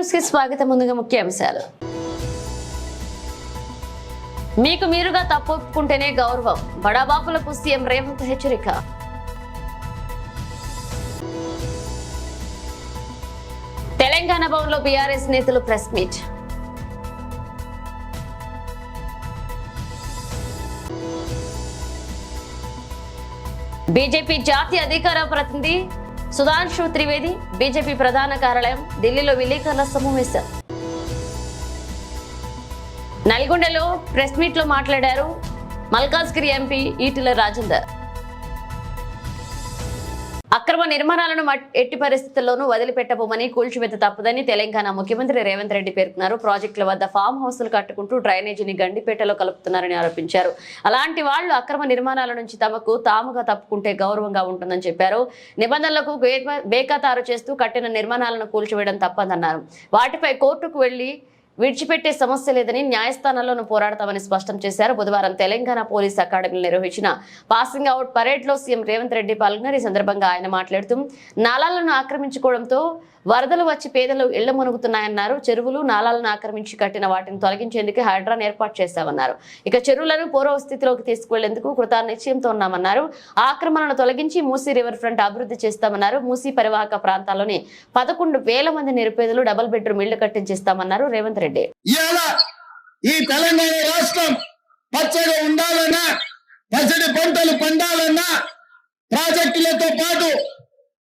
News కి స్వాగతం. ముందుగా ముఖ్య అంశాలు. మీకు మీరుగా తప్పు ఒప్పుకుంటేనే గౌరవం, బడాబాపులకు సీఎం రేవంత్ హెచ్చరిక. తెలంగాణ భవన్లో బీఆర్ఎస్ నేతలు ప్రెస్ మీట్. బీజేపీ జాతీయ అధికార ప్రతినిధి సుధాంశు త్రివేది బీజేపీ ప్రధాన కార్యాలయం ఢిల్లీలో విలేకరుల సమావేశం. నల్గొండలో ప్రెస్ మీట్ లో మాట్లాడారు మల్కాజ్గిరి ఎంపీ ఈటెల రాజేందర్. అక్రమ నిర్మాణాలను ఎట్టి పరిస్థితుల్లోనూ వదిలిపెట్టబోమని, కూల్చివేత తప్పదని తెలంగాణ ముఖ్యమంత్రి రేవంత్ రెడ్డి పేర్కొన్నారు. ప్రాజెక్టుల వద్ద ఫామ్ హౌస్లు కట్టుకుంటూ డ్రైనేజీని గండిపేటలో కలుపుతున్నారని ఆరోపించారు. అలాంటి వాళ్లు అక్రమ నిర్మాణాల నుంచి తాముగా తప్పుకుంటే గౌరవంగా ఉంటుందని చెప్పారు. నిబంధనలకు బేఖాతారు చేస్తూ కట్టిన నిర్మాణాలను కూల్చివేయడం తప్పదన్నారు. వాటిపై కోర్టుకు వెళ్లి విడిచిపెట్టే సమస్య లేదని, న్యాయస్థానాల్లోనూ పోరాడతామని స్పష్టం చేశారు. బుధవారం తెలంగాణ పోలీస్ అకాడమీలో నిర్వహించిన పాసింగ్ అవుట్ పరేడ్ లో సీఎం రేవంత్ రెడ్డి పాల్గొన్నారు. ఈ సందర్భంగా ఆయన మాట్లాడుతూ నాలాలను ఆక్రమించుకోవడంతో వరదలు వచ్చి పేదలు ఇళ్ల మునుగుతున్నాయన్నారు. చెరువులు నాలాలను ఆక్రమించి కట్టిన వాటిని తొలగించేందుకు హైడ్రాన్ ఏర్పాటు చేశామన్నారు. ఇక చెరువులను పూర్వ స్థితిలోకి తీసుకువెళ్లేందుకు కృతనిశ్చయంతో ఉన్నామన్నారు. ఆక్రమణను తొలగించి మూసీ రివర్ ఫ్రంట్ అభివృద్ధి చేస్తామన్నారు. మూసీ పరివాహక ప్రాంతాల్లోని 11,000 మంది నిరుపేదలు డబుల్ బెడ్రూమ్ ఇళ్లు కట్టించేస్తామన్నారు రేవంత్ రెడ్డి. ఈ తెలంగాణ రాష్ట్రం పచ్చగా ఉండాలన్నా, పచ్చడి పంటలు పండాలన్నా ప్రాజెక్టులతో పాటు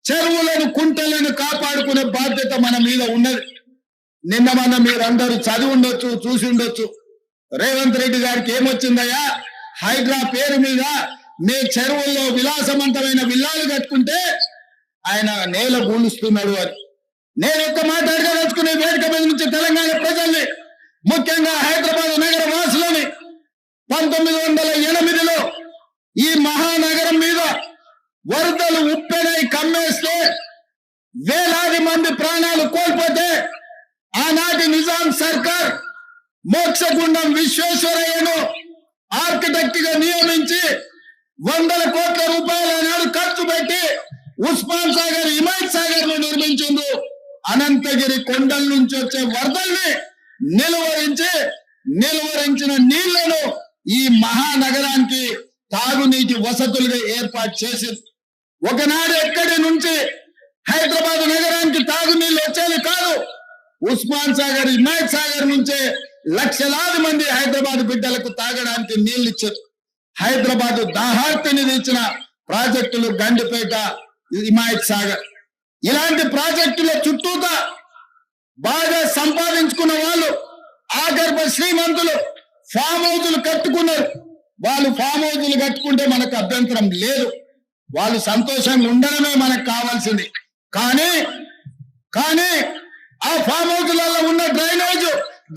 చెరువులను కుంటలను కాపాడుకునే బాధ్యత మన మీద ఉన్నది. నిన్న మీరందరూ చదివి ఉండొచ్చు, చూసి ఉండొచ్చు. రేవంత్ రెడ్డి గారికి ఏమొచ్చిందయ్యా, హైడ్రా పేరు మీద మీ చెరువుల్లో విలాసవంతమైన విల్లాలు కట్టుకుంటే ఆయన నేల గూలుస్తున్నాడు అని. నేను ఒక్క మాట అడగదలుచుకునే వేదిక మీద నుంచి తెలంగాణ ప్రజల్ని, ముఖ్యంగా హైదరాబాద్ నగర వాసులని, 1908లో ఈ మహానగరం మీద వరదలు ఉప్పెనై కమ్మేస్తే వేలాది మంది ప్రాణాలు కోల్పోతే ఆనాటి నిజాం సర్కార్ మోక్షగుండం విశ్వేశ్వరయ్యను ఆర్కిటెక్ట్ గా నియమించి 100 కోట్ల రూపాయల నాడు ఖర్చు పెట్టి ఉస్మాన్ సాగర్, హిమాయత్ సాగర్ ను నిర్మించింది. అనంతగిరి కొండల నుంచి వచ్చే వరదల్ని నిలువరించిన నీళ్లను ఈ మహానగరానికి తాగునీటి వసతులుగా ఏర్పాటు చేసింది. ఒకనాడు ఎక్కడి నుంచి హైదరాబాద్ నగరానికి తాగునీళ్లు వచ్చేది కాదు. ఉస్మాన్ సాగర్, హిమాయత్ సాగర్ నుంచే లక్షలాది మంది హైదరాబాద్ బిడ్డలకు తాగడానికి నీళ్లు ఇచ్చారు. హైదరాబాద్ దాహార్తిని తెచ్చిన ప్రాజెక్టులు గండిపేట, హిమాయత్ సాగర్. ఇలాంటి ప్రాజెక్టుల చుట్టూతా బాగా సంపాదించుకున్న వాళ్ళు, ఆగర్భ శ్రీమంతులు ఫామ్ హౌజులు కట్టుకున్నారు. వాళ్ళు ఫామ్ హౌజులు కట్టుకుంటే మనకు అభ్యంతరం లేదు, వాళ్ళు సంతోషంగా ఉండడమే మనకు కావాల్సింది. కానీ ఆ ఫామ్ హౌజులలో ఉన్న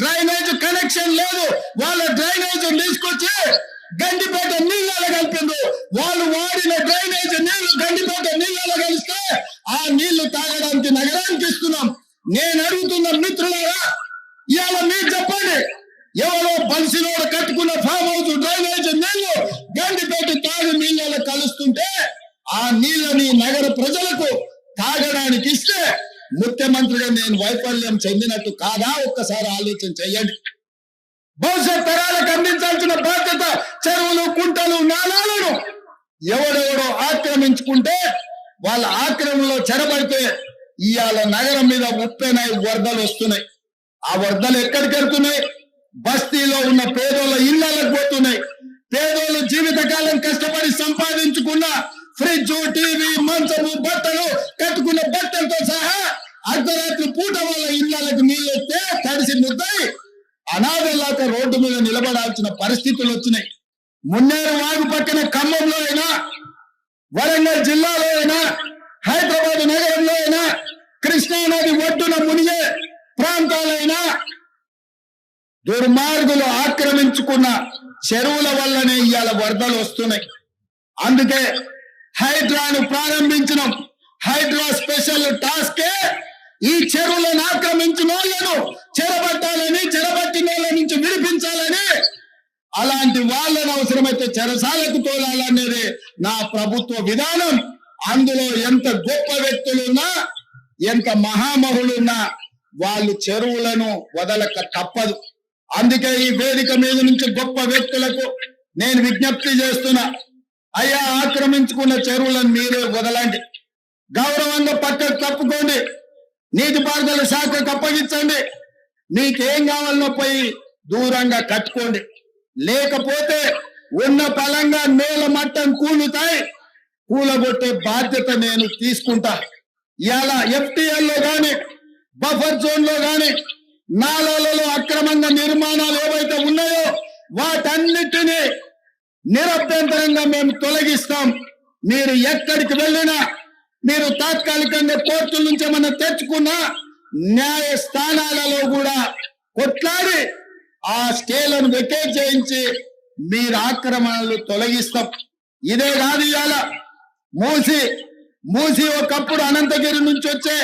డ్రైనేజ్ కనెక్షన్ లేదు. వాళ్ళ డ్రైనేజ్ తీసుకొచ్చి గండిపేట నీళ్ళలో కలిపింది. వాళ్ళు వాడిన డ్రైనేజ్ నీళ్లు గండిపేట నీళ్ళలో కలిస్తే ఆ నీళ్లు తాగడానికి నగరానికి ఇస్తున్నాం. నేను అడుగుతున్న మిత్రులారా, ఇవాళ మీరు చెప్పండి, ఎవరో బలిసినోడు కట్టుకున్న ఫామ్ హౌస్ డ్రైనేజ్ నీళ్లు గండిపేట తాగు నీళ్ళలో కలుస్తుంటే ఆ నీళ్ళని నగర ప్రజలకు తాగడానికి ఇస్తే ముఖ్యమంత్రిగా నేను వైఫల్యం చెందినట్టు కాదా? ఒక్కసారి ఆలోచన చెయ్యండి. భవిష్యత్ తరాలకు అందించాల్సిన బాధ్యత చెరువులు, కుంటలు, నాలాలను ఎవడెవడో ఆక్రమించుకుంటే వాళ్ళ ఆక్రమణలో చెరబడితే ఇవాళ నగరం మీద ఉప్పెనై వరదలు వస్తున్నాయి. ఆ వరదలు ఎక్కడికి వెళ్తున్నాయి? బస్తీలో ఉన్న పేదోళ్ళ ఇళ్లకు పోతున్నాయి. పేదోళ్ళు జీవితకాలం కష్టపడి సంపాదించుకున్న ఫ్రిడ్జ్, టీవీ, మంచము, బట్టలు, కట్టుకున్న బట్టలతో సహా అర్ధరాత్రి పూట వాళ్ళ ఇళ్లకు నీళ్ళు వస్తే తడిసి ముద్దాయి అనాథల్లాక రోడ్డు మీద నిలబడాల్సిన పరిస్థితులు వచ్చినాయి. మున్నేరు వాగు పక్కన ఖమ్మంలో అయినా, వరంగల్ జిల్లాలో అయినా, హైదరాబాద్ నగరంలో అయినా, కృష్ణానది ఒడ్డున మునిగే ప్రాంతాలైనా దుర్మార్గులు ఆక్రమించుకున్న చెరువుల వల్లనే ఇవాళ వరదలు వస్తున్నాయి. అందుకే హైడ్రాను ప్రారంభించిన హైడ్రా స్పెషల్ టాస్కే ఈ చెరువులను ఆక్రమించిన వాళ్ళను చెరబట్టిన వాళ్ళ నుంచి విడిపించాలని, అలాంటి వాళ్ళను అవసరమైతే చెరసాలకు తోలాలనేది నా ప్రభుత్వ విధానం. అందులో ఎంత గొప్ప వ్యక్తులున్నా, ఎంత మహామహులున్నా వాళ్ళు చెరువులను వదలక తప్పదు. అందుకే ఈ వేదిక మీద నుంచి గొప్ప వ్యక్తులకు నేను విజ్ఞప్తి చేస్తున్నా, అయ్యా ఆక్రమించుకున్న చెరువులను మీరే వదలండి, గౌరవంగా పక్కకు తప్పుకోండి, నీటిపారుదల శాఖకు అప్పగించండి, మీకేం కావాలనో పోయి దూరంగా కట్టుకోండి. లేకపోతే ఉన్న పలంగా నేల మట్టం కూలుతాయి, కూలగొట్టే బాధ్యత నేను తీసుకుంటా. ఇలా ఎఫ్టీఎల్ లో గాని బఫర్ జోన్ లో గాని నాలాలలో అక్రమంగా నిర్మాణాలు ఏవైతే ఉన్నాయో వాటన్నిటినీ నిరభ్యంతరంగా మేము తొలగిస్తాం. మీరు ఎక్కడికి వెళ్ళినా, మీరు తాత్కాలికంగా కోర్టుల నుంచి ఏమన్నా తెచ్చుకున్నా న్యాయస్థానాలలో కూడా కొట్లాడి ఆ స్కేలను వెకేట్ చేయించి మీరు ఆక్రమణలు తొలగిస్తాం. ఇదే కాదు, ఇవాళ మూసి ఒకప్పుడు అనంతగిరి నుంచి వచ్చే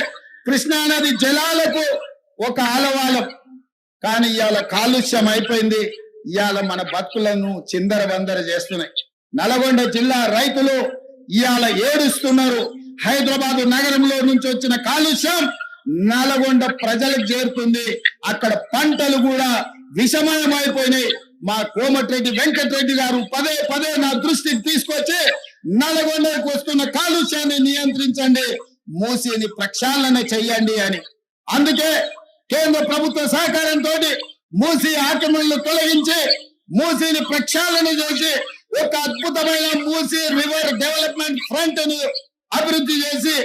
కృష్ణానది జలాలకు ఒక ఆలవాలం, కానీ ఇవాళ కాలుష్యం అయిపోయింది. ఇవాళ మన బతుకులను చిందర వందర చేస్తున్నాయి. నల్గొండ జిల్లా రైతులు ఇవాళ ఏడుస్తున్నారు. హైదరాబాద్ నగరంలో నుంచి వచ్చిన కాలుష్యం నల్గొండ ప్రజలకు చేరుతుంది. అక్కడ పంటలు కూడా విషమయం అయిపోయినాయి. మా కోమటిరెడ్డి వెంకటరెడ్డి గారు పదే పదే నా దృష్టికి తీసుకొచ్చి నల్గొండకు వస్తున్న కాలుష్యాన్ని నియంత్రించండి, మూసిని ప్రక్షాళన చెయ్యండి అని. అందుకే కేంద్ర ప్రభుత్వ సహకారంతో మూసి ఆక్రమణలు తొలగించి మూసిని ప్రక్షాళన చేసి ఒక అద్భుతమైన మూసి రివర్ డెవలప్మెంట్ ఫ్రంట్ ను అభివృద్ధి చేసి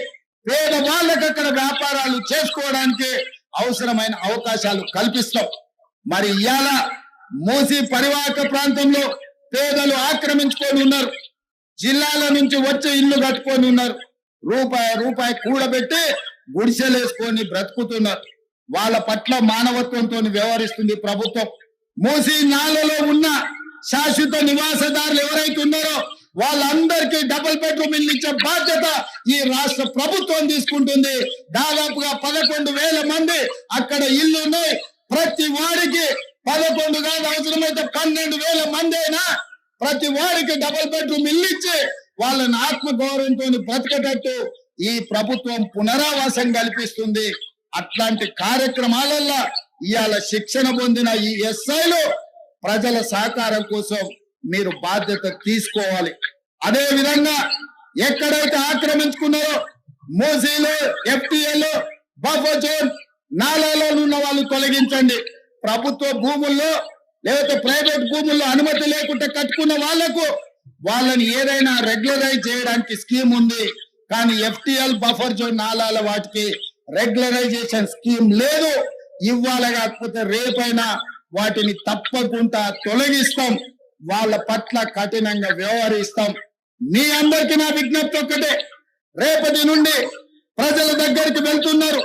పేద వాళ్ళకి అక్కడ వ్యాపారాలు చేసుకోవడానికి అవసరమైన అవకాశాలు కల్పిస్తాం. మరి ఇవాళ మూసి పరివాహక ప్రాంతంలో పేదలు ఆక్రమించుకొని ఉన్నారు. జిల్లాల నుంచి వచ్చి ఇల్లు కట్టుకొని ఉన్నారు. రూపాయి కూడబెట్టి గుడిసెలేసుకొని బ్రతుకుతున్నారు. వాళ్ళ పట్ల మానవత్వంతో వ్యవహరిస్తుంది ప్రభుత్వం. మూసి నాలలో ఉన్న శాశ్వత నివాసదారులు ఎవరైతే ఉన్నారో వాళ్ళందరికీ డబుల్ బెడ్రూమ్ ఇల్లు ఇచ్చే బాధ్యత ఈ రాష్ట్ర ప్రభుత్వం తీసుకుంటుంది. దాదాపుగా 11,000 మంది అక్కడ ఇల్లు ఉన్నాయి. ప్రతి వాడికి 11 కాదు, అవసరమైతే 12,000 మంది అయినా ప్రతి వాడికి డబుల్ బెడ్రూమ్ ఇల్లు ఇచ్చి వాళ్ళని ఆత్మగౌరవంతో బ్రతకటట్టు ఈ ప్రభుత్వం పునరావాసం కల్పిస్తుంది. అట్లాంటి కార్యక్రమాలల్లో ఇవాళ శిక్షణ పొందిన ఈ ఎస్ఐలు ప్రజల సహకారం కోసం మీరు బాధ్యత తీసుకోవాలి. అదే విధంగా ఎక్కడైతే ఆక్రమించుకున్నారో మూసీలు, ఎఫ్టీఎల్, బఫర్ జోన్, నాలాలో ఉన్న వాళ్ళు తొలగించండి. ప్రభుత్వ భూముల్లో లేకపోతే ప్రైవేట్ భూముల్లో అనుమతి లేకుండా కట్టుకున్న వాళ్ళని ఏదైనా రెగ్యులరైజ్ చేయడానికి స్కీమ్ ఉంది. కానీ ఎఫ్టీఎల్, బఫర్ జోన్, నాలాల వాటికి రెగ్యులరైజేషన్ స్కీమ్ లేదు. ఇవాళ కాకపోతే రేపైనా వాటిని తప్పకుండా తొలగిస్తాం. వాళ్ళ పట్ల కఠినంగా వ్యవహరిస్తాం. మీ అందరికీ నా విజ్ఞప్తి ఒక్కటే, రేపటి నుండి ప్రజల దగ్గరికి వెళ్తున్నారు.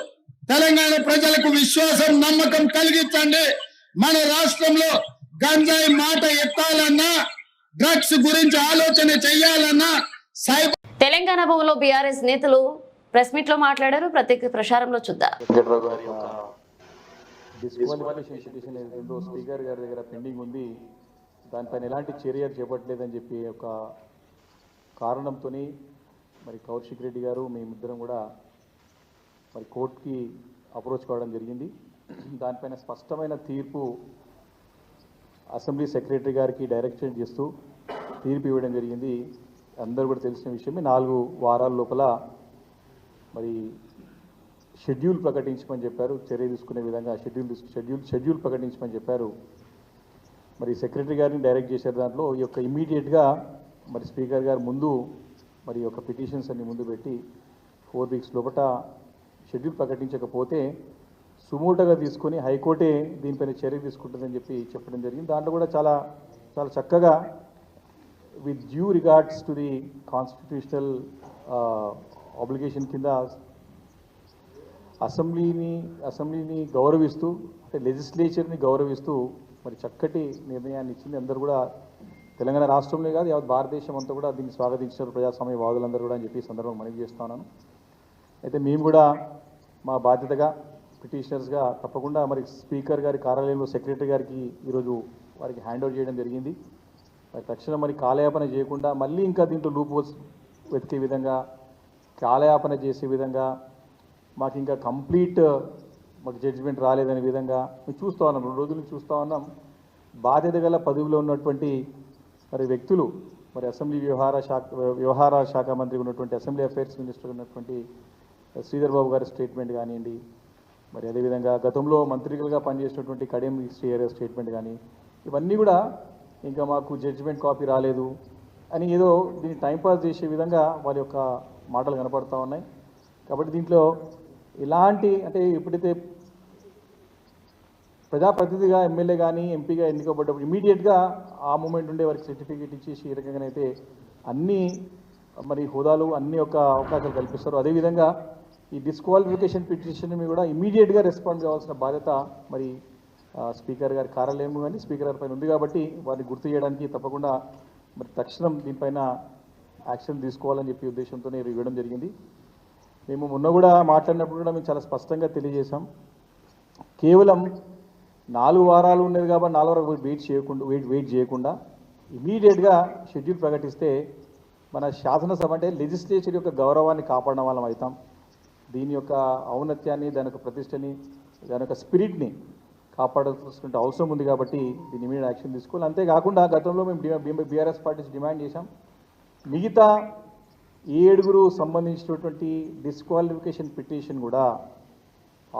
తెలంగాణ ప్రజలకు విశ్వాసం, నమ్మకం కలిగించండి. మన రాష్ట్రంలో గంజాయి మాట ఎత్తాలన్నా, డ్రగ్స్ గురించి ఆలోచన చెయ్యాలన్నా తెలంగాణ భవన్లో బీఆర్ఎస్ నేతలు ప్రెస్ మీట్ లో మాట్లాడారు. ప్రత్యేక ప్రసారంలో చూద్దాం. డిస్క్వాలిఫికేషన్ పిటిషన్ ఏదో స్పీకర్ గారి దగ్గర పెండింగ్ ఉంది, దానిపైన ఎలాంటి చర్య చేపట్టలేదని చెప్పి ఒక కారణంతో మరి కౌశిక్ రెడ్డి గారు మేమిద్దరం కూడా మరి కోర్టుకి అప్రోచ్ కావడం జరిగింది. దానిపైన స్పష్టమైన తీర్పు అసెంబ్లీ సెక్రటరీ గారికి డైరెక్షన్ చేస్తూ తీర్పు ఇవ్వడం జరిగింది. అందరూ కూడా తెలిసిన విషయమే. 4 వారాల లోపల మరి షెడ్యూల్ ప్రకటించమని చెప్పారు. చర్య తీసుకునే విధంగా షెడ్యూల్ ప్రకటించమని చెప్పారు. మరి సెక్రటరీ గారిని డైరెక్ట్ చేశారు. దాంట్లో ఈ యొక్క ఇమ్మీడియట్గా మరి స్పీకర్ గారు ముందు మరి యొక్క పిటిషన్స్ అన్ని ముందు పెట్టి 4 వీక్స్ లోపల షెడ్యూల్ ప్రకటించకపోతే సుమోటోగా తీసుకొని హైకోర్టే దీనిపైన చర్య తీసుకుంటుందని చెప్పి చెప్పడం జరిగింది. దాంట్లో కూడా చాలా చాలా చక్కగా with due regards to the constitutional obligation కింద అసెంబ్లీని గౌరవిస్తూ, అంటే లెజిస్లేచర్ని గౌరవిస్తూ మరి చక్కటి నిర్ణయాన్ని ఇచ్చింది. అందరూ కూడా తెలంగాణ రాష్ట్రంలో కాదు యావత్ భారతదేశం అంతా కూడా దీన్ని స్వాగతించారు, ప్రజాస్వామ్యవాదులందరూ కూడా అని చెప్పి సందర్భంగా మనవి చేస్తున్నాను. అయితే మేము కూడా మా బాధ్యతగా పిటిషనర్స్గా తప్పకుండా మరి స్పీకర్ గారి కార్యాలయంలో సెక్రటరీ గారికి ఈరోజు వారికి హ్యాండ్ ఓవర్ చేయడం జరిగింది. మరి తక్షణం మరి కాలయాపన చేయకుండా మళ్ళీ ఇంకా దీంట్లో లూప్ హోల్స్ వెతికే విధంగా, కాలయాపన చేసే విధంగా మాకు ఇంకా కంప్లీట్ మాకు జడ్జిమెంట్ రాలేదనే విధంగా మేము చూస్తూ ఉన్నాం, 2 రోజుల నుంచి చూస్తూ ఉన్నాం. బాధ్యత గల పదవిలో ఉన్నటువంటి మరి వ్యక్తులు, మరి అసెంబ్లీ వ్యవహార శాఖ మంత్రి ఉన్నటువంటి అసెంబ్లీ అఫైర్స్ మినిస్టర్ ఉన్నటువంటి శ్రీధర్ బాబు గారి స్టేట్మెంట్ కానివ్వండి, మరి అదేవిధంగా గతంలో మంత్రిలుగా పనిచేసినటువంటి కడియం శ్రీహరి స్టేట్మెంట్ కానీ, ఇవన్నీ కూడా ఇంకా మాకు జడ్జిమెంట్ కాపీ రాలేదు అని ఏదో దీన్ని టైంపాస్ చేసే విధంగా వాళ్ళ యొక్క మాటలు కనపడతా ఉన్నాయి. కాబట్టి దీంట్లో ఎలాంటి అంటే ఎప్పుడైతే ప్రజాప్రతినిధిగా ఎమ్మెల్యే కానీ ఎంపీగా ఎన్నికబడ్డప్పుడు ఇమీడియట్గా ఆ మూమెంట్ ఉండే వారికి సర్టిఫికేట్ ఇచ్చేసి ఈ రకంగానైతే అన్ని మరి హోదాలు అన్ని యొక్క అవకాశాలు కల్పిస్తారు. అదేవిధంగా ఈ డిస్క్వాలిఫికేషన్ పిటిషన్ మీద కూడా ఇమీడియట్గా రెస్పాండ్ కావాల్సిన బాధ్యత మరి స్పీకర్ గారి కార్యాలయం కానీ స్పీకర్ గారి పైన ఉంది. కాబట్టి వారిని గుర్తు చేయడానికి తప్పకుండా మరి తక్షణం దీనిపైన యాక్షన్ తీసుకోవాలని చెప్పి ఉద్దేశంతోనే ఇవ్వడం జరిగింది. మేము మొన్న కూడా మాట్లాడినప్పుడు కూడా మేము చాలా స్పష్టంగా తెలియజేశాం, కేవలం 4 వారాలు ఉన్నది కాబట్టి 4 వరకు వెయిట్ చేయకుండా ఇమీడియట్గా షెడ్యూల్ ప్రకటిస్తే మన శాసనసభ అంటే లెజిస్లేచర్ యొక్క గౌరవాన్ని కాపాడడం వాళ్ళం అవుతాం. దీని యొక్క ఔన్నత్యాన్ని, దాని యొక్క ప్రతిష్టని, దాని యొక్క స్పిరిట్ని కాపాడాల్సిన అవసరం ఉంది. కాబట్టి దీని మీద యాక్షన్ తీసుకోవాలి. అంతేకాకుండా గతంలో మేము బీఆర్ఎస్ పార్టీస్ డిమాండ్ చేశాం, మిగతా 7 సంబంధించినటువంటి డిస్క్వాలిఫికేషన్ పిటిషన్ కూడా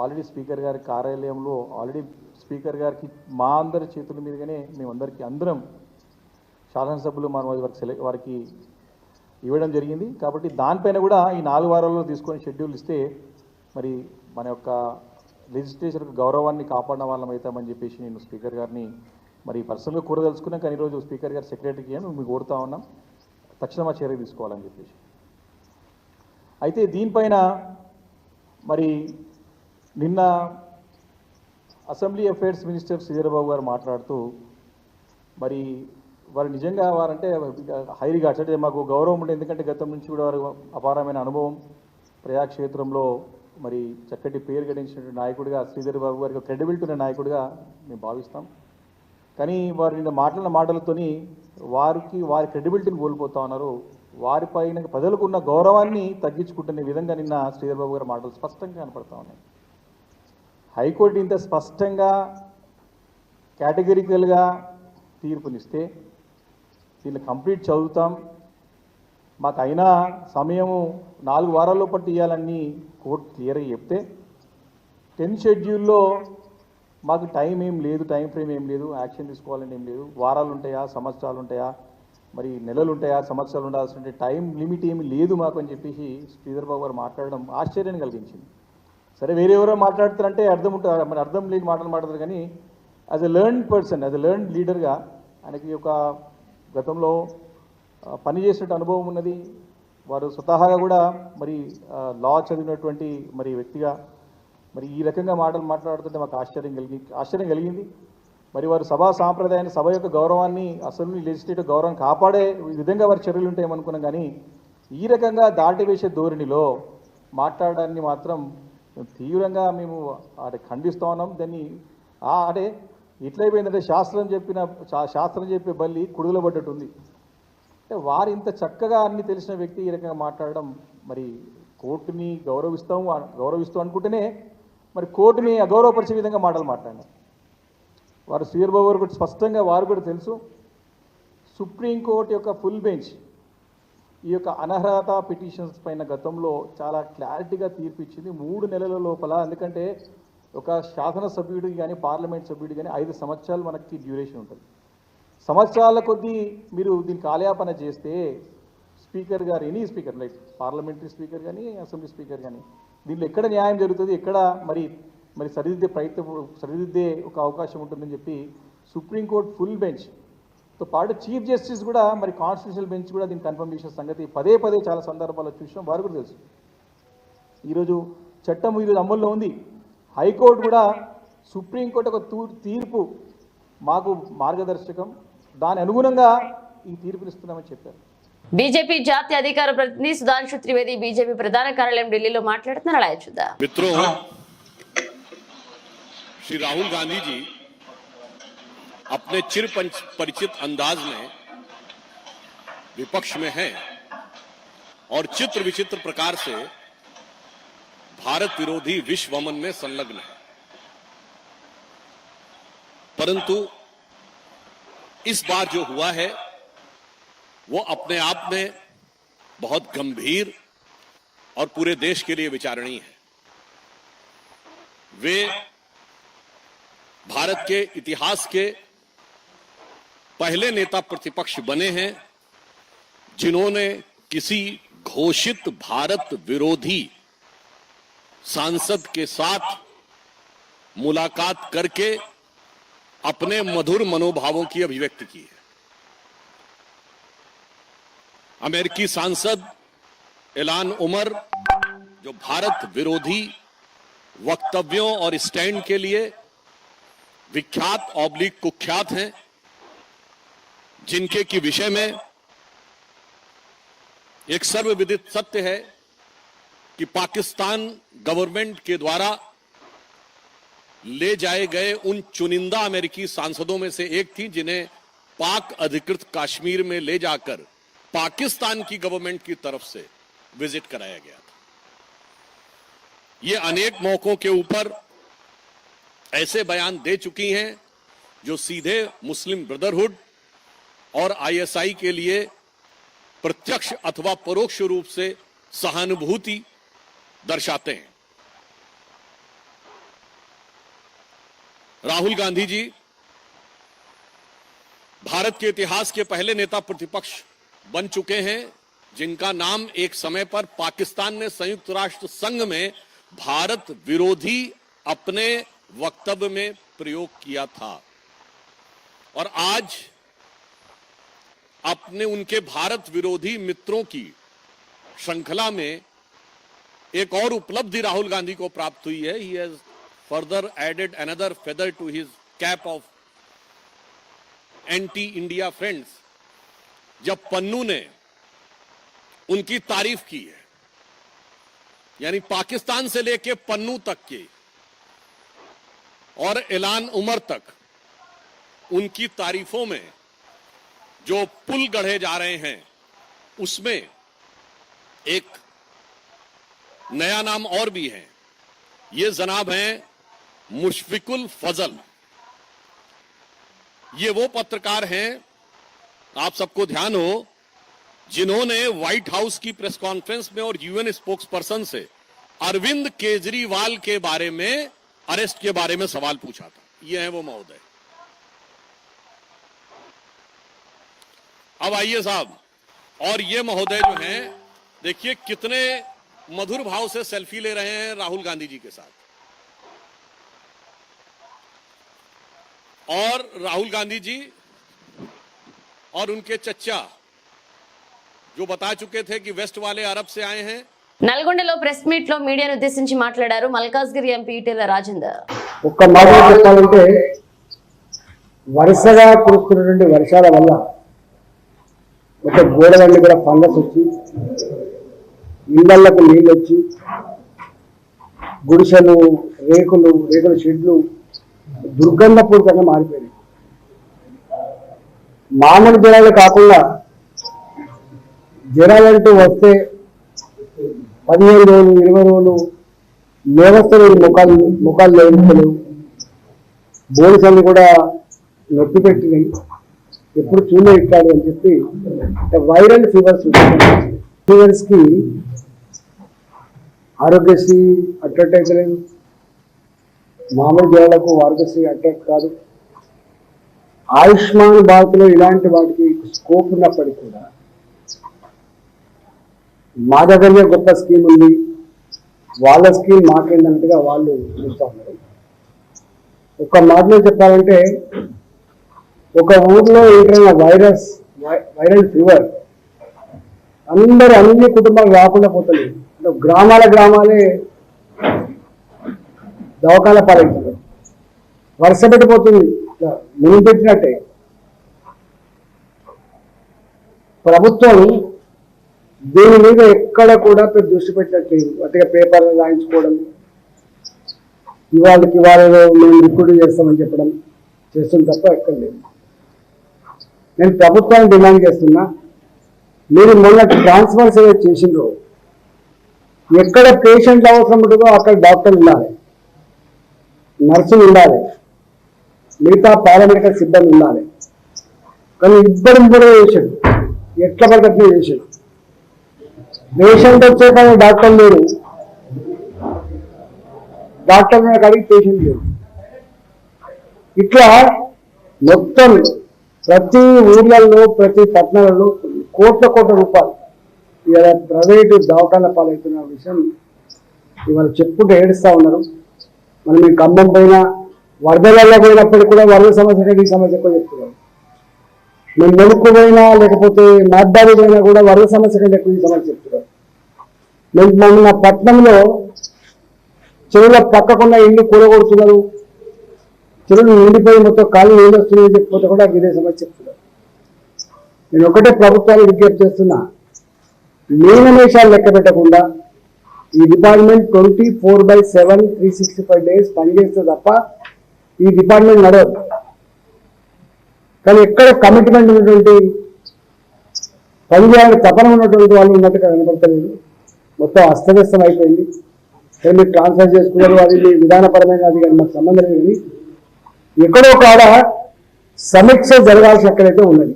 ఆల్రెడీ స్పీకర్ గారి కార్యాలయంలో ఆల్రెడీ స్పీకర్ గారికి మా అందరి చేతుల మీదుగానే అందరం శాసనసభ్యులు మనం వారికి ఇవ్వడం జరిగింది. కాబట్టి దానిపైన కూడా ఈ 4 వారాల్లో తీసుకొని షెడ్యూల్ ఇస్తే మరి మన యొక్క లెజిస్లేచర్కి గౌరవాన్ని కాపాడిన వాళ్ళం అవుతామని చెప్పేసి నేను స్పీకర్ గారిని మరి పర్సనల్గా కోరదలుచుకున్నాం. కానీ ఈరోజు స్పీకర్ గారు సెక్రటరీకి మేము కోరుతా ఉన్నాం తక్షణం ఆ చర్య తీసుకోవాలని చెప్పేసి. అయితే దీనిపైన మరి నిన్న assembly affairs minister Sridhar Babu గారు మాట్లాడుతూ మరి వారు నిజంగా వారంటే హై రిగార్డ్స్, అంటే మాకు గౌరవం ఉండే, ఎందుకంటే గతం నుంచి కూడా వారు అపారమైన అనుభవం ప్రజాక్షేత్రంలో మరి చక్కటి పేరు గడించినటువంటి నాయకుడిగా శ్రీధర్ బాబు గారికి క్రెడిబిలిటీ ఉన్న నాయకుడిగా మేము భావిస్తాం. కానీ వారు నిన్న మాట్లాడిన మాటలతోని వారి క్రెడిబిలిటీని కోల్పోతా ఉన్నారు. వారిపైన ప్రజలకు ఉన్న గౌరవాన్ని తగ్గించుకుంటున్న విధంగా నిన్న శ్రీధర్ బాబు గారి మాటలు స్పష్టంగా కనపడతా ఉన్నాయి. హైకోర్టు ఇంత స్పష్టంగా కేటగిరికల్గా తీర్పునిస్తే దీన్ని కంప్లీట్ చదువుతాం, మాకు అయినా సమయము 4 వారాల్లో పట్టు ఇవ్వాలని కోర్టు క్లియర్గా చెప్తే 10 షెడ్యూల్లో మాకు టైం ఫ్రేమ్ ఏం లేదు, యాక్షన్ తీసుకోవాలని ఏం లేదు, వారాలు ఉంటాయా, సంవత్సరాలు ఉంటాయా, మరి నెలలు ఉంటాయా, సంవత్సరాలు ఉండాల్సిన టైం లిమిట్ ఏమి లేదు మాకు అని చెప్పేసి శ్రీధర్ బాబు గారు మాట్లాడడం ఆశ్చర్యాన్ని కలిగించింది. సరే వేరే ఎవరో మాట్లాడుతారంటే అర్థం ఉంటుంది, మరి అర్థం లేని మాటలు మాట్లాడతారు. కానీ as a learned person, as a learned లీడర్గా ఆయనకి ఒక గతంలో పనిచేసినట్టు అనుభవం ఉన్నది. వారు స్వతహాగా కూడా మరి లా చదివినటువంటి మరి వ్యక్తిగా మరి ఈ రకంగా మాటలు మాట్లాడుతుంటే మాకు ఆశ్చర్యం కలిగింది. మరి వారు సభా సాంప్రదాయాన్ని, సభ యొక్క గౌరవాన్ని, అసెంబ్లీ లెజిస్లేటివ్ గౌరవాన్ని కాపాడే విధంగా వారి చర్యలు ఉంటాయేమనుకున్నాం. కానీ ఈ రకంగా దాటివేసే ధోరణిలో మాట్లాడడాన్ని మాత్రం తీవ్రంగా మేము ఖండిస్తూ ఉన్నాం. దాన్ని అంటే ఎట్లయిపోయిందంటే శాస్త్రం చెప్పే బల్లి కుడుగులో పడ్డట్టు ఉంది. అంటే వారు ఇంత చక్కగా అన్ని తెలిసిన వ్యక్తి ఈ రకంగా మాట్లాడడం, మరి కోర్టుని గౌరవిస్తూ అనుకుంటేనే మరి కోర్టుని అగౌరవపరిచే విధంగా మాటలు మాట్లాడినారు. వారు శ్రీధర్ బాబు గారు కూడా స్పష్టంగా వారు కూడా తెలుసు, సుప్రీంకోర్టు యొక్క ఫుల్ బెంచ్ ఈ యొక్క అనర్హత పిటిషన్స్ పైన గతంలో చాలా క్లారిటీగా తీర్పు ఇచ్చింది 3 నెలల లోపల. ఎందుకంటే ఒక శాసనసభ్యుడికి కానీ పార్లమెంట్ సభ్యుడికి కానీ 5 సంవత్సరాలు మనకి డ్యూరేషన్ ఉంటుంది. సంవత్సరాల కొద్దీ మీరు దీన్ని కాలయాపన చేస్తే స్పీకర్ గారు, any speaker like parliamentary speaker కానీ అసెంబ్లీ స్పీకర్ కానీ, దీనిలో ఎక్కడ న్యాయం జరుగుతుంది, ఎక్కడ మరి సరిదిద్దే ఒక అవకాశం ఉంటుందని చెప్పి సుప్రీంకోర్టు ఫుల్ బెంచ్తో పాటు చీఫ్ జస్టిస్ కూడా మరి కాన్స్టిట్యూషనల్ బెంచ్ కూడా దీన్ని కన్ఫర్మ్ చేసిన సంగతి పదే చాలా సందర్భాల్లో చూసినాం. వారు కూడా తెలుసు. ఈరోజు చట్టం ఈరోజు అమల్లో ఉంది. హైకోర్టు కూడా సుప్రీంకోర్టు ఒక తీర్పు మాకు మార్గదర్శకం, దాని అనుగుణంగా ఈ తీర్పునిస్తున్నామని చెప్పారు. బీజేపీ జాతీయ అధికార ప్రతినిధి సుధాంశు త్రివేది బీజేపీ ప్రధాన కార్యాలయం ఢిల్లీలో మాట్లాడుతున్నారు. అలా చూద్దాం. मित्रों, श्री राहुल गांधी जी अपने चिर परिचित अंदाज में विपक्ष में हैं और चित्र विचित्र प्रकार से भारत विरोधी विश्व वमन में संलग्न है। परंतु इस बार जो हुआ है वो अपने आप में बहुत गंभीर और पूरे देश के लिए विचारणीय है। वे भारत के इतिहास के पहले नेता प्रतिपक्ष बने हैं जिन्होंने किसी घोषित भारत विरोधी सांसद के साथ मुलाकात करके अपने मधुर मनोभावों की अभिव्यक्ति की है। अमेरिकी सांसद इलान उमर जो भारत विरोधी वक्तव्यों और स्टैंड के लिए विख्यात ऑब्लिक कुख्यात हैं, जिनके की विषय में एक सर्वविदित सत्य है कि पाकिस्तान गवर्नमेंट के द्वारा ले जाए गए उन चुनिंदा अमेरिकी सांसदों में से एक थी जिन्हें पाक अधिकृत कश्मीर में ले जाकर पाकिस्तान की गवर्नमेंट की तरफ से विजिट कराया गया था। ये अनेक मौकों के ऊपर ऐसे बयान दे चुकी हैं जो सीधे मुस्लिम ब्रदरहुड और आईएसआई के लिए प्रत्यक्ष अथवा परोक्ष रूप से सहानुभूति दर्शाते हैं। राहुल गांधी जी भारत के इतिहास के पहले नेता प्रतिपक्ष बन चुके हैं जिनका नाम एक समय पर पाकिस्तान ने संयुक्त राष्ट्र संघ में भारत विरोधी अपने वक्तव्य में प्रयोग किया था, और आज अपने उनके भारत विरोधी मित्रों की श्रृंखला में एक और उपलब्धि राहुल गांधी को प्राप्त हुई है। He has further added another feather to his cap of anti India friends, जब पन्नू ने उनकी तारीफ की है, यानी पाकिस्तान से लेके पन्नू तक के और इलान उमर तक उनकी तारीफों में जो पुल गढ़े जा रहे हैं उसमें एक नया नाम और भी है। ये जनाब हैं मुशफिकुल फजल। ये वो पत्रकार हैं, आप सबको ध्यान हो, जिन्होंने व्हाइट हाउस की प्रेस कॉन्फ्रेंस में और यूएन स्पोक्स पर्सन से अरविंद केजरीवाल के बारे में, अरेस्ट के बारे में सवाल पूछा था। ये है वो महोदय। अब आइए साहब, और ये महोदय जो हैं, देखिए कितने मधुर भाव से सेल्फी ले रहे हैं राहुल गांधी जी के साथ। और राहुल गांधी जी और उनके चच्चा जो बता चुके थे कि वेस्ट वाले अरब से आए हैं। నల్గొండలో ప్రెస్ మీట్ లో మీడియాను ఉద్దేశించి మాట్లాడారు మల్కాజ్గిరి ఎంపీ ఈటెల రాజేందర్. ఒక్క మాట చెప్పాలంటే వరుసగా కురుస్తున్నటువంటి వర్షాల వల్ల ఒక గోడలన్నీ కూడా ఫంగస్ వచ్చి ఇళ్లకు నీళ్ళు వచ్చి గుడిసెలు రేకుల షెడ్లు దుర్గంధపూరితంగా మారిపోయినాయి. మామూలు జనాలు కాకుండా జనాలంటూ వస్తే 15 రోజులు 20 రోజులు వ్యవస్థలు ముఖాలు లేవు, బోన్స్ అన్ని కూడా నొప్పి పెట్టినాయి. ఎప్పుడు చూడలే ఇట్టాడు అని చెప్పి వైరల్ ఫీవర్స్ కి ఆరోగ్యశ్రీ అట్రాక్ట్ అయితలేదు, మామూలు జనాలకు ఆరోగ్యశ్రీ అట్రాక్ట్ కాదు. ఆయుష్మాన్ భారత్ లో ఇలాంటి వాటికి స్కోప్ ఉన్నప్పటికీ కూడా మా దగ్గర గొప్ప స్కీమ్ ఉంది, వాళ్ళ స్కీమ్ మాకేందన్నట్టుగా వాళ్ళు చూస్తూ ఉన్నారు. ఒక మాటలో చెప్పాలంటే ఒక ఊర్లో ఏంటైనా వైరల్ ఫీవర్ అందరూ అన్ని కుటుంబాలు రాకుండా పోతలేదు. గ్రామాలే దవాఖాన పాలవుతున్నారు. వర్ష పెట్టిపోతుంది మునిగి పెట్టినట్టే. ప్రభుత్వం దీని మీద ఎక్కడ కూడా పెద్ద దృష్టి పెట్టినట్టు, అట్లా పేపర్లు రాయించుకోవడం, ఇవాళకి మేము రిక్రూట్ చేస్తామని చెప్పడం చేస్తుంది తప్ప ఎక్కడ లేదు. నేను ప్రభుత్వాన్ని డిమాండ్ చేస్తున్నా, మీరు మొన్న ట్రాన్స్ఫర్స్ ఏదైతే చేసిండ్రో ఎక్కడ పేషెంట్ అవసరం ఉంటుందో అక్కడ డాక్టర్లు ఉండాలి, నర్సులు ఉండాలి. మిగతా పారామెడికల్ సిబ్బంది ఉండాలి. కానీ ఇబ్బడి చేశాడు, ఎట్లా పడితే చేశాడు. పేషెంట్ వచ్చే కానీ డాక్టర్ లేరు, డాక్టర్ కాడికి పేషెంట్ లేరు. ఇట్లా మొత్తం ప్రతి ఊర్లలో ప్రతి పట్టణాలలో కోట్ల రూపాయలు ఇవాళ ప్రైవేటు దవాఖాన పాలవుతున్న విషయం ఇవాళ చెప్పుకుంటూ ఏడుస్తూ ఉన్నారు. మనం ఈ ఖమ్మం పైన వరదలలో పోయినప్పటికీ కూడా వరద సమస్య కంటే ఈ సమస్య ఎక్కువ చెప్తున్నారు. మేము మెలుక్కు పోయినా లేకపోతే మాద్దారి పోయినా కూడా వరద సమస్య కంటే ఎక్కువ ఈ సమస్య చెప్తున్నారు. మేము మొన్న పట్టణంలో చెరువుల పక్కకున్న ఇల్లు కూలగొడుతున్నారు, చెరువులు నిండిపోయి మొత్తం కాళ్ళు నీళ్ళు వస్తున్నాయని చెప్పిపోతే కూడా ఇదే సమస్య చెప్తున్నారు. నేను ఒకటే ప్రభుత్వాన్ని విజ్ఞప్తి చేస్తున్నా, నియమనిషాలు లెక్క పెట్టకుండా ఈ డిపార్ట్మెంట్ 24/7 365 days పనిచేస్తే తప్ప ఈ డిపార్ట్మెంట్ నడవదు. కానీ ఎక్కడ కమిట్మెంట్ ఉన్నటువంటి పనిచేయాలని తపన ఉన్నటువంటి వాళ్ళు ఉన్నట్టుగా కనబడతలేదు. మొత్తం అస్తవ్యస్తం అయిపోయింది. మీరు ట్రాన్స్ఫర్ చేసుకున్నారు, అది మీ విధానపరమైన అది కానీ మాకు సంబంధం లేదు. ఎక్కడో కాడ సమీక్ష జరగాల్సి ఎక్కడైతే ఉన్నది,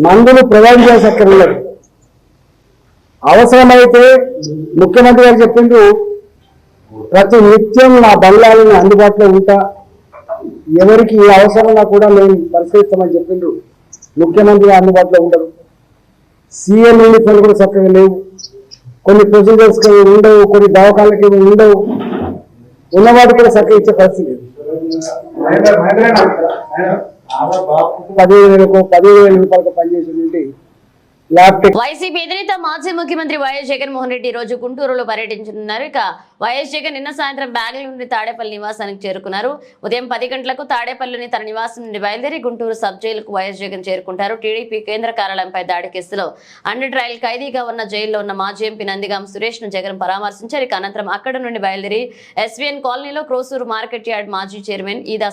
మందులు ప్రొవైడ్ చేసి అక్కడ ఉన్నది. అవసరమైతే ముఖ్యమంత్రి గారు చెప్పిండ్రు, ప్రతి నిత్యం నా బల్లాలను అందుబాటులో ఉంటా, ఎవరికి ఏ అవసరమన్నా కూడా మేము పరిశీలిస్తామని చెప్పిండ్రు. ముఖ్యమంత్రి అందుబాటులో ఉండరు. సీఎం యూనిఫామ్ కూడా చక్కగా లేవు, కొన్ని ప్రొసీజర్స్ ఉండవు, కొన్ని దవాఖానలకి ఉండవు, ఉన్నవాటి కూడా చక్కగా ఇచ్చే పరిస్థితి లేదు. 15,000 రూపాయలకు పనిచేసి ల్యాప్టాప్. వైసీపీ అధినేత మాజీ ముఖ్యమంత్రి వైఎస్ జగన్మోహన్ రెడ్డి ఈ రోజు గుంటూరులో పర్యటించనున్నారు. ఇక వైఎస్ జగన్ నిన్న సాయంత్రం బెంగళూరు నుండి తాడేపల్లి నివాసానికి చేరుకున్నారు. ఉదయం 10 గంటలకు తాడేపల్లిలోని తన నివాసం నుండి బయలుదేరి గుంటూరు సబ్ జైలుకు వైఎస్ జగన్ చేరుకుంటారు. టీడీపీ కేంద్ర కార్యాలయంపై దాడి కేసులో అండర్ ట్రయల్ ఖైదీగా ఉన్న జైల్లో ఉన్న మాజీ ఎంపీ నందిగాం సురేష్ ను జగన్ పరామర్శించారు. ఇక అనంతరం అక్కడ నుండి బయలుదేరి ఎస్వీఎన్ కాలనీలో క్రోసూరు మార్కెట్ యార్డ్ మాజీ చైర్మన్ ఈదా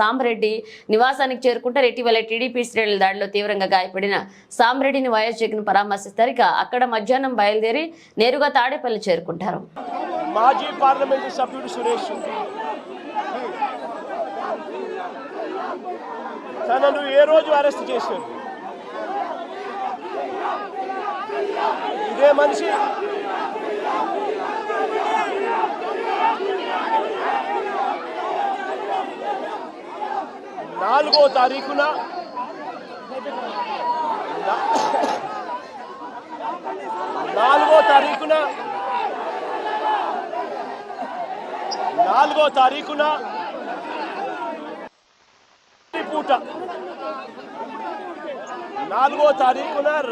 సాంబరెడ్డి నివాసానికి చేరుకుంటారు. ఇటీవల టీడీపీ శ్రేణుల దాడిలో తీవ్రంగా గాయపడిన సాంబరెడ్డిని వైఎస్ జగన్ పరామర్శిస్తారు. ఇక అక్కడ మధ్యాహ్నం బయలుదేరి నేరుగా తాడేపల్లి చేరుకుంటారు. మాజీ పార్లమెంటు సభ్యుడు సురేష్ తనను ఏ రోజు అరెస్ట్ చేశారు? ఇదే మనిషి నాలుగో తారీఖున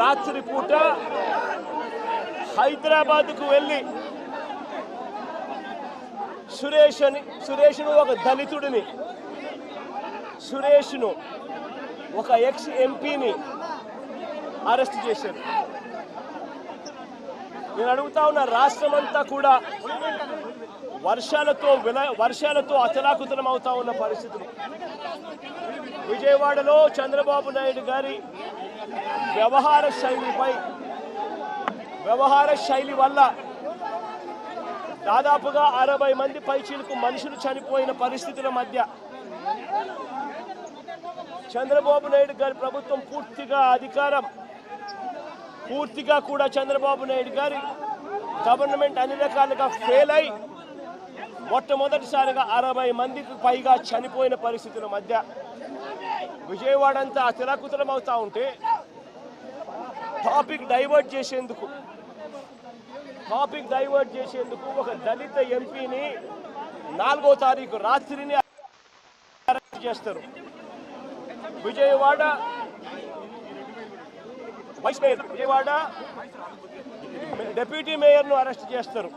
రాత్రి పూట హైదరాబాద్కు వెళ్ళి సురేష్ను ఒక దళితుడిని, సురేష్ను ఒక ఎక్స్ ఎంపీని అరెస్ట్ చేశారు. నేను అడుగుతా ఉన్న, రాష్ట్రమంతా కూడా వర్షాలతో అతలాకుతలం అవుతా ఉన్న పరిస్థితులు. విజయవాడలో చంద్రబాబు నాయుడు గారి వ్యవహార శైలి వల్ల దాదాపుగా 60 మంది పైచీలకు మనుషులు చనిపోయిన పరిస్థితుల మధ్య చంద్రబాబు నాయుడు గారి ప్రభుత్వం పూర్తిగా కూడా చంద్రబాబు నాయుడు గారి గవర్నమెంట్ అన్ని రకాలుగా ఫెయిల్ అయి మొట్టమొదటిసారిగా 60 మందికి పైగా చనిపోయిన పరిస్థితుల మధ్య విజయవాడ అంతా అతలాకుతలం అవుతా ఉంటే టాపిక్ డైవర్ట్ చేసేందుకు ఒక దళిత ఎంపీని 4వ తారీఖు రాత్రిని అరెస్ట్ చేస్తారు. విజయవాడ డిప్యూటీ మేయర్ను అరెస్ట్ చేస్తారు.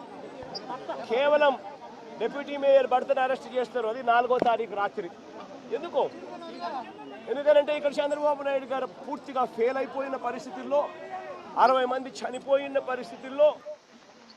కేవలం డిప్యూటీ మేయర్ భర్తను అరెస్ట్ చేస్తారు. అది 4వ తారీఖు రాత్రి. ఎందుకంటే ఇక్కడ చంద్రబాబు నాయుడు గారు పూర్తిగా ఫెయిల్ అయిపోయిన పరిస్థితుల్లో, 60 మంది చనిపోయిన పరిస్థితుల్లో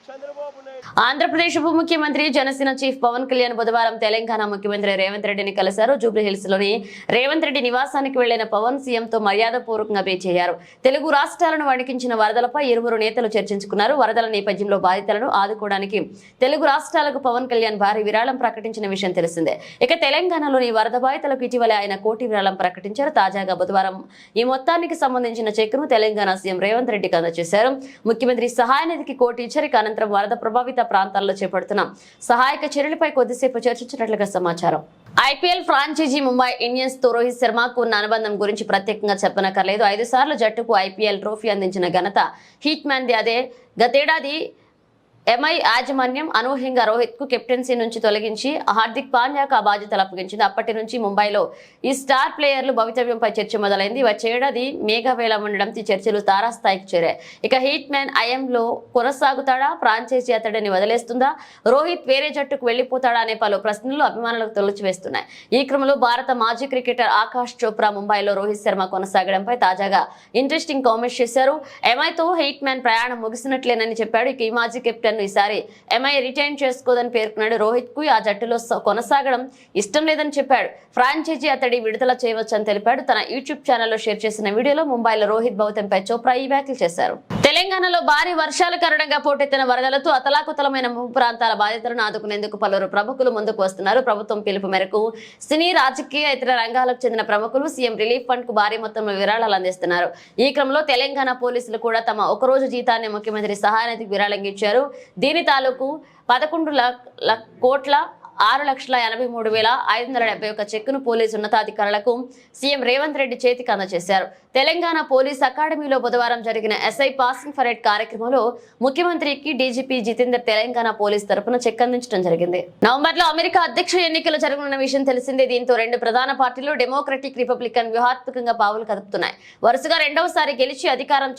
చంద్రబాబు నాయుడు ఆంధ్రప్రదేశ్ ఉప ముఖ్యమంత్రి జనసేన చీఫ్ పవన్ కళ్యాణ్ బుధవారం తెలంగాణ ముఖ్యమంత్రి రేవంత్ రెడ్డిని కలిశారు. జూబ్లీహిల్స్ లోని రేవంత్ రెడ్డి నివాసానికి వెళ్లిన పవన్ సీఎంతో మర్యాదపూర్వకంగా భేటీ అయ్యారు. తెలుగు రాష్ట్రాలను వణికించిన వరదలపై ఇరువురు నేతలు చర్చించుకున్నారు. వరదల నేపథ్యంలో బాధితులను ఆదుకోవడానికి తెలుగు రాష్ట్రాలకు పవన్ కళ్యాణ్ భారీ విరాళం ప్రకటించిన విషయం తెలిసిందే. ఇక తెలంగాణలోని వరద బాధితులకు ఇటీవలే ఆయన కోటి విరాళం ప్రకటించారు. తాజాగా బుధవారం ఈ మొత్తానికి సంబంధించిన చెక్కును తెలంగాణ సీఎం రేవంత్ రెడ్డికి అందజేశారు. ముఖ్యమంత్రి సహాయ నిధికి కోటి ఇచ్చారు. అనంతరం వరద ప్రభావిత ప్రాంతాల్లో చేపడుతున్న సహాయక చర్యలపై కొద్దిసేపు చర్చించినట్లుగా సమాచారం. ఐపీఎల్ ఫ్రాంచైజీ ముంబై ఇండియన్స్ తో రోహిత్ శర్మకు ఉన్న అనుబంధం గురించి ప్రత్యేకంగా చెప్పనక్కర్లేదు. 5 సార్లు జట్టుకు ఐపీఎల్ ట్రోఫీ అందించిన ఘనత హీట్ మ్యాన్ ది. అదే గతేడాది ఎంఐ యాజమాన్యం అనూహ్యంగా రోహిత్ కు కెప్టెన్సీ నుంచి తొలగించి హార్దిక్ పాండ్యాకు ఆ బాధ్యతలు అప్పగించింది. అప్పటి నుంచి ముంబైలో ఈ స్టార్ ప్లేయర్లు భవితవ్యంపై చర్చ మొదలైంది. వచ్చే ఏడాది మేఘావేళ ఉండడంతో చర్చలు తారాస్థాయికి చేరాయి. ఇక హీట్ మ్యాన్ ఐఎంలో కొనసాగుతాడా, ఫ్రాంచైజీ అతడిని వదిలేస్తుందా, రోహిత్ వేరే జట్టుకు వెళ్లిపోతాడా అనే పలు ప్రశ్నలు అభిమానులకు తొలచివేస్తున్నాయి. ఈ క్రమంలో భారత మాజీ క్రికెటర్ ఆకాష్ చోప్రా ముంబైలో రోహిత్ శర్మ కొనసాగడంపై తాజాగా ఇంట్రెస్టింగ్ కామెంట్స్ చేశారు. ఎంఐతో హీట్ మ్యాన్ ప్రయాణం ముగిసినట్లేనని చెప్పాడు. ఇక ఈ మాజీ కెప్టెన్ ఈసారి ఎంఐ రిటైన్ చేసుకోదని పేర్కొన్నాడు. రోహిత్ కు ఆ జట్టులో కొనసాగడం ఇష్టం లేదని చెప్పాడు. ఫ్రాంచైజీ అతడి విడుదల చేయవచ్చని తెలిపాడు. తన యూట్యూబ్ ఛానల్లో షేర్ చేసిన వీడియోలో ముంబైలో రోహిత్ భవితవ్యంపై చోప్రా ఈ వ్యాఖ్యలు చేశారు. తెలంగాణలో భారీ వర్షాల కారణంగా పోటెత్తిన వరదలతో అతలాకుతలమైన ముంపు ప్రాంతాల బాధితులను ఆదుకునేందుకు పలువురు ప్రముఖులు ముందుకు వస్తున్నారు. ప్రభుత్వం పిలుపు మేరకు సినీ, రాజకీయ, ఇతర రంగాలకు చెందిన ప్రముఖులు సీఎం రిలీఫ్ ఫండ్ కు భారీ మొత్తంలో విరాళాలు అందిస్తున్నారు. ఈ క్రమంలో తెలంగాణ పోలీసులు కూడా తమ ఒకరోజు జీతాన్ని ముఖ్యమంత్రి సహాయ నిధికి విరాళంగా ఇచ్చారు. దీని తాలూకు 11,6,83,571 చెక్కును పోలీసు ఉన్నతాధికారులకు సీఎం రేవంత్ రెడ్డి చేతికి అందజేశారు. తెలంగాణ పోలీస్ అకాడమీలో బుధవారం జరిగిన ఎస్ఐ పాసింగ్ పరేడ్ కార్యక్రమంలో ముఖ్యమంత్రికి డీజీపీ జితేందర్ తెలంగాణ పోలీస్ తరపున చెక్ అందించడం జరిగింది. నవంబర్లో అమెరికా అధ్యక్ష ఎన్నికలు జరగనున్న విషయం తెలిసిందే. దీంతో రెండు ప్రధాన పార్టీలు డెమోక్రటిక్, రిపబ్లికన్ వ్యూహాత్మకంగా పావులు కదుపుతున్నాయి. వరుసగా రెండవసారి గెలిచి అధికారం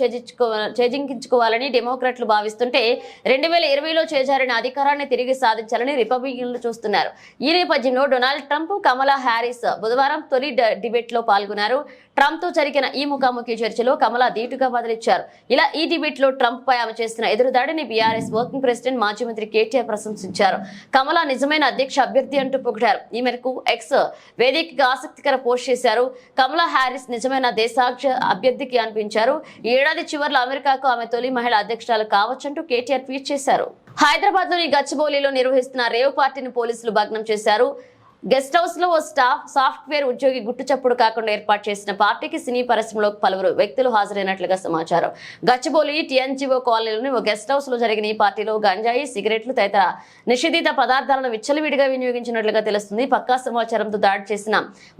చేజించుకోవాలని డెమోక్రాట్లు భావిస్తుంటే 2020లో చేజారిన అధికారాన్ని తిరిగి సాధించాలని రిపబ్లికన్లు చూస్తున్నారు. ఈ నేపథ్యంలో డొనాల్డ్ ట్రంప్, కమలా హ్యారిస్ బుధవారం తొలి డిబేట్ లో పాల్గొన్నారు. ట్రంప్ తో జరిగిన ఈ ముఖాముఖి చర్చలో కమలా ధీటుగా బదిలిచ్చారు. ఇలా ఈ డిబేట్ లో ట్రంప్ పై ఆమె చేస్తున్న ఎదురుదాడిని బీఆర్ఎస్ వర్కింగ్ ప్రెసిడెంట్, మాజీ మంత్రి కేటీఆర్ ప్రశంసించారు. కమలా నిజమైన అధ్యక్ష అభ్యర్థి అంటూ పొగిడారు. ఈ మేరకు ఎక్స్ వేదికగా ఆసక్తికర పోస్ట్ చేశారు. కమలా హ్యారిస్ నిజమైన దేశాధ్యక్ష అభ్యర్థికి అనిపించారు. ఈ ఏడాది చివరిలో అమెరికాకు ఆమె తొలి మహిళా అధ్యక్షురాలు కావచ్చంటూ కేటీఆర్ ట్వీట్ చేశారు. హైదరాబాద్ లోని గచ్చిబౌలిలో నిర్వహిస్తున్న రేవ్ పార్టీని పోలీసులు భగ్నం చేశారు. గెస్ట్ హౌస్ లో ఓ సాఫ్ట్వేర్ ఉద్యోగి గుట్టు చప్పుడు కాకుండా ఏర్పాటు చేసిన పార్టీకి సినీ పరిశ్రమలో పలువురు వ్యక్తులు హాజరైనట్లుగా సమాచారం. గచ్చిబౌలి టీఎన్జీఓ కాలనీలోని ఓ గెస్ట్ హౌస్ లో జరిగిన ఈ పార్టీలో గంజాయి, సిగరెట్లు తదితర నిషేధిత పదార్థాలను విచ్చలవిడిగా వినియోగించినట్లుగా తెలుస్తుంది. పక్కా సమాచారంతో దాడి చేసిన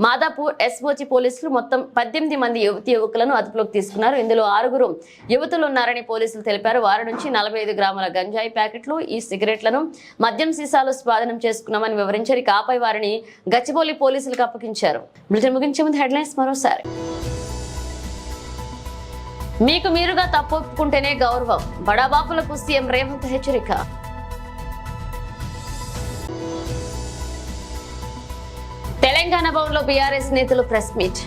మాదాపూర్ ఎస్ఓజీ పోలీసులు మొత్తం 18 మంది యువకులను అదుపులోకి తీసుకున్నారు. ఇందులో 6 యువతులు ఉన్నారని పోలీసులు తెలిపారు. వారి నుంచి 45 గ్రాముల గంజాయి ప్యాకెట్లు, ఈ సిగరెట్లను, మద్యం సీసాలు స్వాధీనం చేసుకున్నామని వివరించారు. ఆపై వారిని గచ్చిబౌలి పోలీసులకు అప్పగించారు. బులెటిన్ ముగించే ముందు హెడ్లైన్స్ మరోసారి. మీకు మీరుగా తప్పు ఒప్పుకుంటేనే గౌరవం, బడాబాపులకు సీఎం రేవంత్ హెచ్చరిక. తెలంగాణ భవన్లో బీఆర్ఎస్ నేతలు ప్రెస్ మీట్.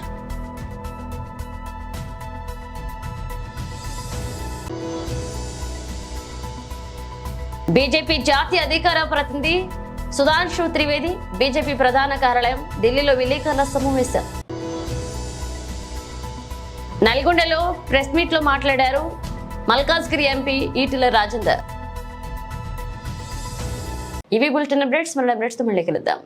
బీజేపీ జాతీయ అధికార ప్రతినిధి సుధాంశు త్రివేది బీజేపీ ప్రధాన కార్యాలయం ఢిల్లీలో విలేకరుల సమావేశం. నల్గొండలో ప్రెస్ మీట్ లో మాట్లాడారు మల్కాజ్గిరి ఎంపీ ఈటెల రాజేందర్. ఇవి బులెటిన్ అప్డేట్స్. మళ్ళీ అప్డేట్స్ తో మళ్ళీ కలుద్దాం.